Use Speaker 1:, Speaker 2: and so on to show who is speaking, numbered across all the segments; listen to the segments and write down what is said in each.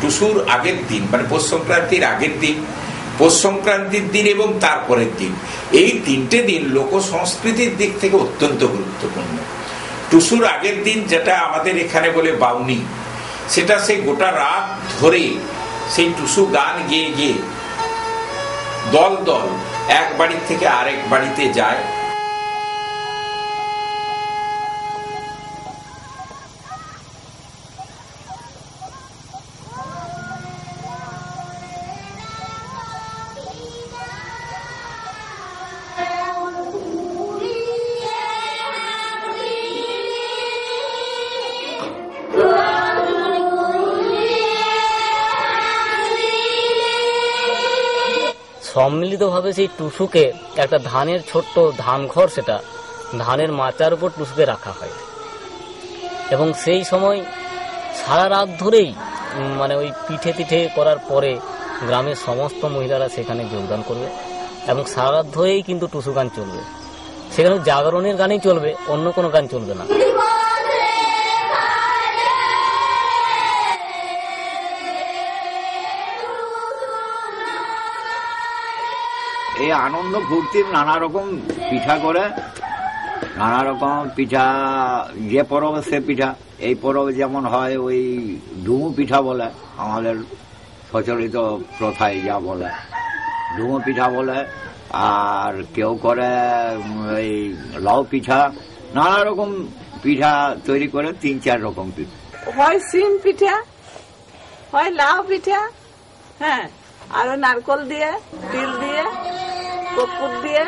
Speaker 1: টুসুর আগের দিন মানে পৌষ সংক্রান্তির আগের দিন, পৌষ সংক্রান্তির দিন এবং তারপরের দিন, এই 3টে দিন লোক সংস্কৃতির দিক থেকে অত্যন্ত গুরুত্বপূর্ণ। টুসুর আগের দিন যেটা আমাদের এখানে বলে বাউনি, সেটা সেই গোটা রাত ধরে সেই টুসু গান গেয়ে গিয়ে দল দল এক বাড়ি থেকে আরেক বাড়িতে যায়।
Speaker 2: সম্মিলিতভাবে সেই টুসুকে একটা ধানের ছোট্ট ধান ঘর, সেটা ধানের মাচার উপর টুসুকে রাখা হয় এবং সেই সময় সারা রাত ধরেই মানে ওই পিঠে পিঠে করার পরে গ্রামের সমস্ত মহিলারা সেখানে যোগদান করবে এবং সারা রাত ধরেই কিন্তু টুসু গান চলবে। সেখানে জাগরণের গানই চলবে, অন্য কোনো গান চলবে না।
Speaker 3: এই আনন্দ ফুর্তির নানা রকম পিঠা করে, নানা রকম পিঠা, যে পরবে সে পিঠা। এই পরবে যেমন হয় ওই ডুমু পিঠা বলে, আমাদের প্রচলিত প্রথায় যা বলে ডুমু পিঠা বলে, আর কেউ করে ওই লাউ পিঠা, নানা রকম পিঠা তৈরি করে 3-4 রকম পিঠা
Speaker 4: হয়। সিম পিঠা হয়, লাউ পিঠা, হ্যাঁ, আর নারকল দিয়ে, তিল দিয়ে, কর্পূর দিয়ে।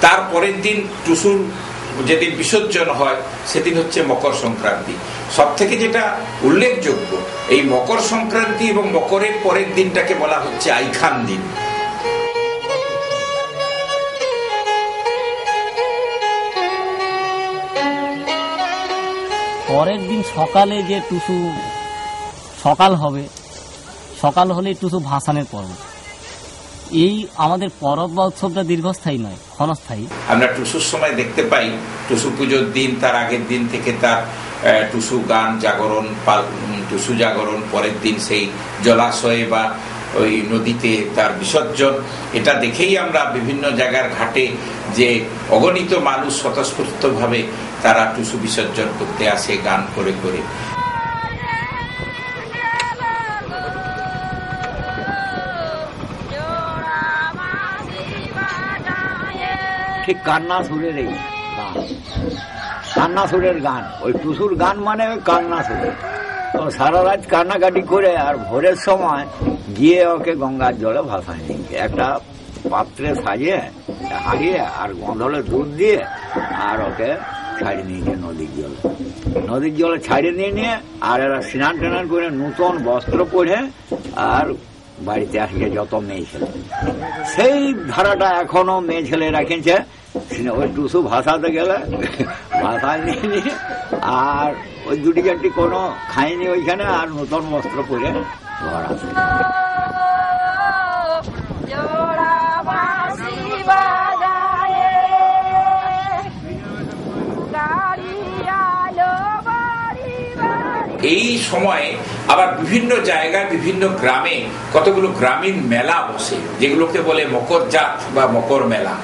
Speaker 1: তারপরের দিন টুসুর যেদিন বিসর্জন হয় সেদিন হচ্ছে মকর সংক্রান্তি। সব থেকে যেটা উল্লেখযোগ্য, এই মকর সংক্রান্তি এবং মকরের পরের দিনটাকে বলা হচ্ছে আইখান দিন।
Speaker 2: পরের দিন সকালে যে টুসু সকাল হবে, সকাল হলে টুসু ভাসানের পর্ব। এই আমাদের পরব বা উৎসবটা দীর্ঘস্থায়ী নয়, ক্ষণস্থায়ী।
Speaker 1: আমরা টুসুর সময় দেখতে পাই টুসু পুজোর দিন, তার আগের দিন থেকে তার টুসু গান, জাগরণ, টুসু জাগরণ, পরের দিন সেই জলাশয়ে বা ওই নদীতে তার বিসর্জন। এটা দেখেই আমরা বিভিন্ন জায়গার ঘাটে যে অগণিত মানুষ স্বতঃস্ফূর্তভাবে তারা টুসু বিসর্জন করতে আসে গান করে করে।
Speaker 3: ঠিক কান্না সুরের এই গান, কান্না সুরের গান, ওই টুসুর গান মানে ওই কান্না সুরের। তো সারা রাত কান্নাকাটি করে আর ভোরের সময় গিয়ে ওকে গঙ্গার জলে ভাসায় নিয়ে একটা পাত্রে সাজিয়ে হারিয়ে আর গন্ধলে দুধ দিয়ে আর ওকে ছাড়িয়ে নিয়ে নদীর জলে ছাড়িয়ে নিয়ে আর এরা স্নান টান করে নতুন বস্ত্র পরে আর বাড়িতে আসে যত মেয়ে ছেলে, সেই ধারাটা এখনো মেয়ে ছেলে রাখেছে। ওই টুসু ভাসাতে গেলে ভাসায় নিয়ে আর ওই 2-4টি কোনো খায়নি ওইখানে, আর নতুন বস্ত্র পরে ঘর আসে।
Speaker 1: এই সময়ে আবার বিভিন্ন জায়গায় বিভিন্ন গ্রামে কতগুলো গ্রামীণ মেলা বসে, যেগুলোকে বলে মকর জাত বা মকর মেলা।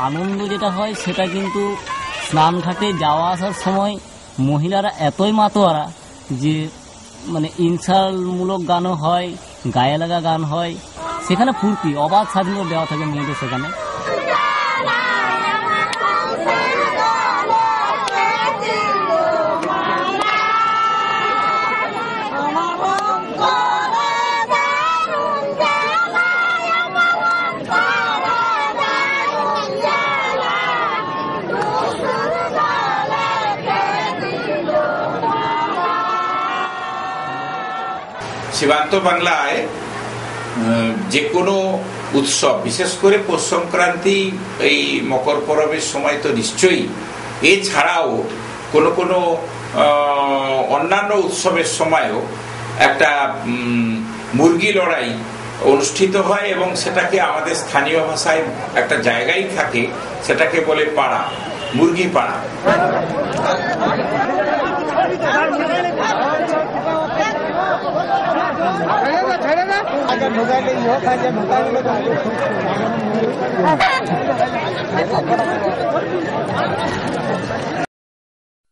Speaker 2: আনন্দ যেটা হয় সেটা কিন্তু স্নান ঘাটে যাওয়া আসার সময় মহিলারা এতই মাতোয়ারা যে মানে ইনসালমূলক গানও হয়, গায়ে লাগা গান হয়, সেখানে ফুর্তি অবাধ স্বাধীনতা দেওয়া থাকে মেয়েদের সেখানে।
Speaker 1: সীমান্ত বাংলায় যে কোনো উৎসব, বিশেষ করে পৌষ সংক্রান্তি, এই মকর পরবের সময় তো নিশ্চয়ই, এছাড়াও কোনো কোনো অন্যান্য উৎসবের সময়ও একটা মুরগি লড়াই অনুষ্ঠিত হয় এবং সেটাকে আমাদের স্থানীয় ভাষায় একটা জায়গায় থাকে, সেটাকে বলে পাড়া, মুরগি পাড়া।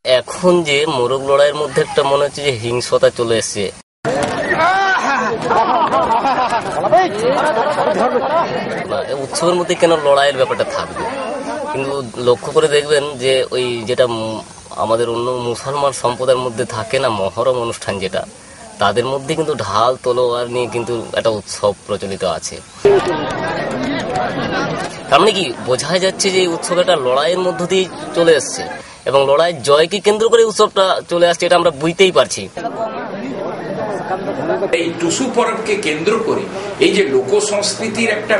Speaker 2: এখন যে মোরগ লড়াইয়ের মধ্যে একটা মনে হচ্ছে যে হিংসতা চলে এসছে। উৎসবের মধ্যে কেন লড়াইয়ের ব্যাপারটা থাকবে? কিন্তু লক্ষ্য করে দেখবেন যে ওই যেটা আমাদের অন্য মুসলমান সম্প্রদায়ের মধ্যে থাকে না, মহরম অনুষ্ঠান, যেটা তাদের মধ্যে কিন্তু ঢাল তলোয়ার নিয়ে কিন্তু একটা উৎসব প্রচলিত আছে। তার মানে কি বোঝা যাচ্ছে যে এই উৎসব একটা লড়াইয়ের মধ্য দিয়ে চলে এসছে এবং লড়াইয়ের জয়কে কেন্দ্র করে উৎসবটা চলে আসছে, এটা আমরা বুঝতেই পারছি।
Speaker 1: এই টুসু পরবকে কেন্দ্র করে এই যে লোক সংস্কৃতির একটা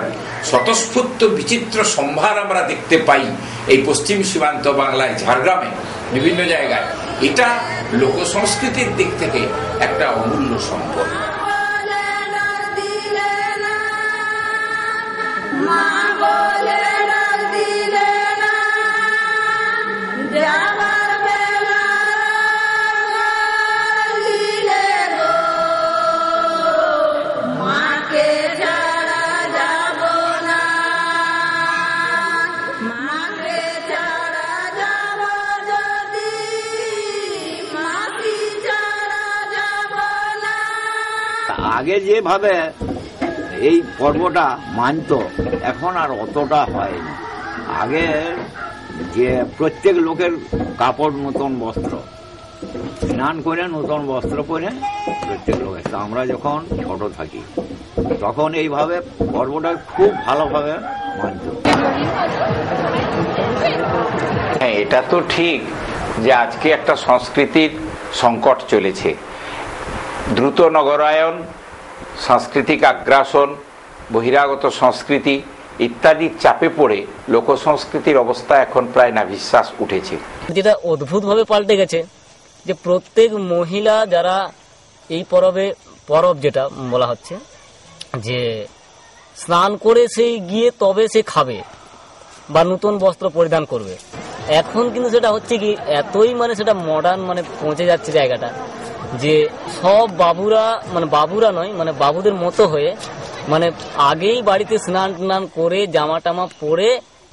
Speaker 1: স্বতঃস্ফূর্ত বিচিত্র সম্ভার আমরা দেখতে পাই এই পশ্চিম সীমান্ত বাংলায়, ঝাড়গ্রামে, বিভিন্ন জায়গায়, এটা লোক সংস্কৃতির দিক থেকে একটা অমূল্য সম্পদ।
Speaker 3: আগে যেভাবে এই পর্বটা মানত, এখন আর অতটা হয় না। আগে যে প্রত্যেক লোকের কাপড়, নতুন বস্ত্র, স্নান করে নতুন বস্ত্র পরে প্রত্যেক লোকের, আমরা যখন ছোট থাকি তখন এইভাবে পর্বটা খুব ভালোভাবে মানত।
Speaker 1: হ্যাঁ, এটা তো ঠিক যে আজকে একটা সংস্কৃতির সংকট চলেছে। দ্রুত নগরায়ন, সাংস্কৃতিক আগ্রাসন, বহিরাগত সংস্কৃতি ইত্যাদির চাপে পড়ে লোক সংস্কৃতির অবস্থা এখন প্রায় নাভিশ্বাস উঠেছে।
Speaker 2: যেটা অদ্ভুতভাবে পাল্টে গেছে যে প্রত্যেক মহিলা যারা এই পরব যেটা বলা হচ্ছে যে স্নান করে সেই গিয়ে তবে সে খাবে বা নতুন বস্ত্র পরিধান করবে, এখন কিন্তু সেটা হচ্ছে কি এতই সেটা মডার্ন পৌঁছে যাচ্ছে জায়গাটা যে সব বাবুরা বাবুরা নয় বাবুদের মতো হয়ে আগেই বাড়িতে স্নান টান করে জামা টামা পরে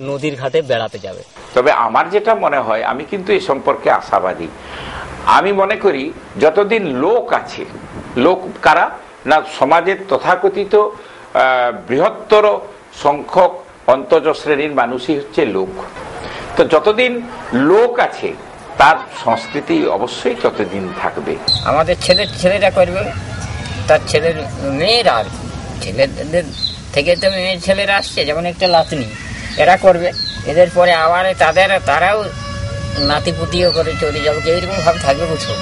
Speaker 2: নদীর ঘাটে বেড়াতে যাবে।
Speaker 1: তবে আমার যেটা মনে হয়, আমি কিন্তু এই সম্পর্কে আশাবাদী। আমি মনে করি যতদিন লোক আছে, লোক কারা না, সমাজের তথাকথিত বৃহত্তর সংখ্যক অন্তজ শ্রেণীর মানুষই হচ্ছে লোক। তো যতদিন লোক আছে তার সংস্কৃতি অবশ্যই ততদিন থাকবে।
Speaker 5: আমাদের ছেলেরা করবে, তার ছেলের মেয়েরা, আর ছেলেদের থেকে তো মেয়ের ছেলেরা আসছে, যেমন একটা লাতনি, এরা করবে, এদের পরে আবার তারাও নাতিপুতিও করে চলে যাবে, এইরকম ভাবে থাকবে উৎসব।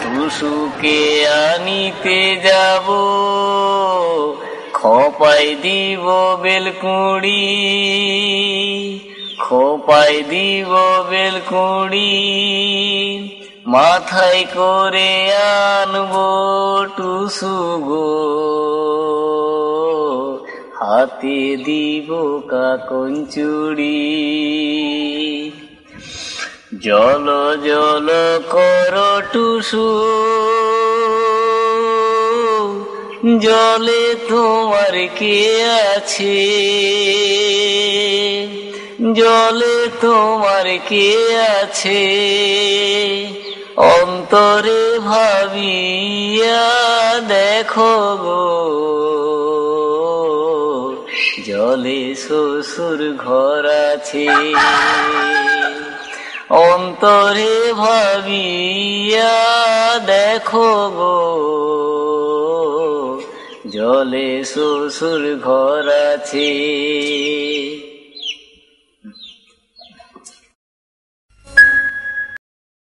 Speaker 2: টুসুকে আনিতে যাব, খোপাই দিব বেলকুড়ি, খোপাই দিব বেলকুড়ি, মাথায় করে আনবো টুসু গো, হাতে দিব কাকনচুড়ি। জল জল কর টুসু, জলে তোমার কে আছে, জলে তোমার কে আছে, অন্তরে ভাবিয়া দেখো গো, জলে শ্বশুর ঘর আছে, অন্তরে ভাবিয়া দেখো গো, জলে শ্বশুর ঘর আছে।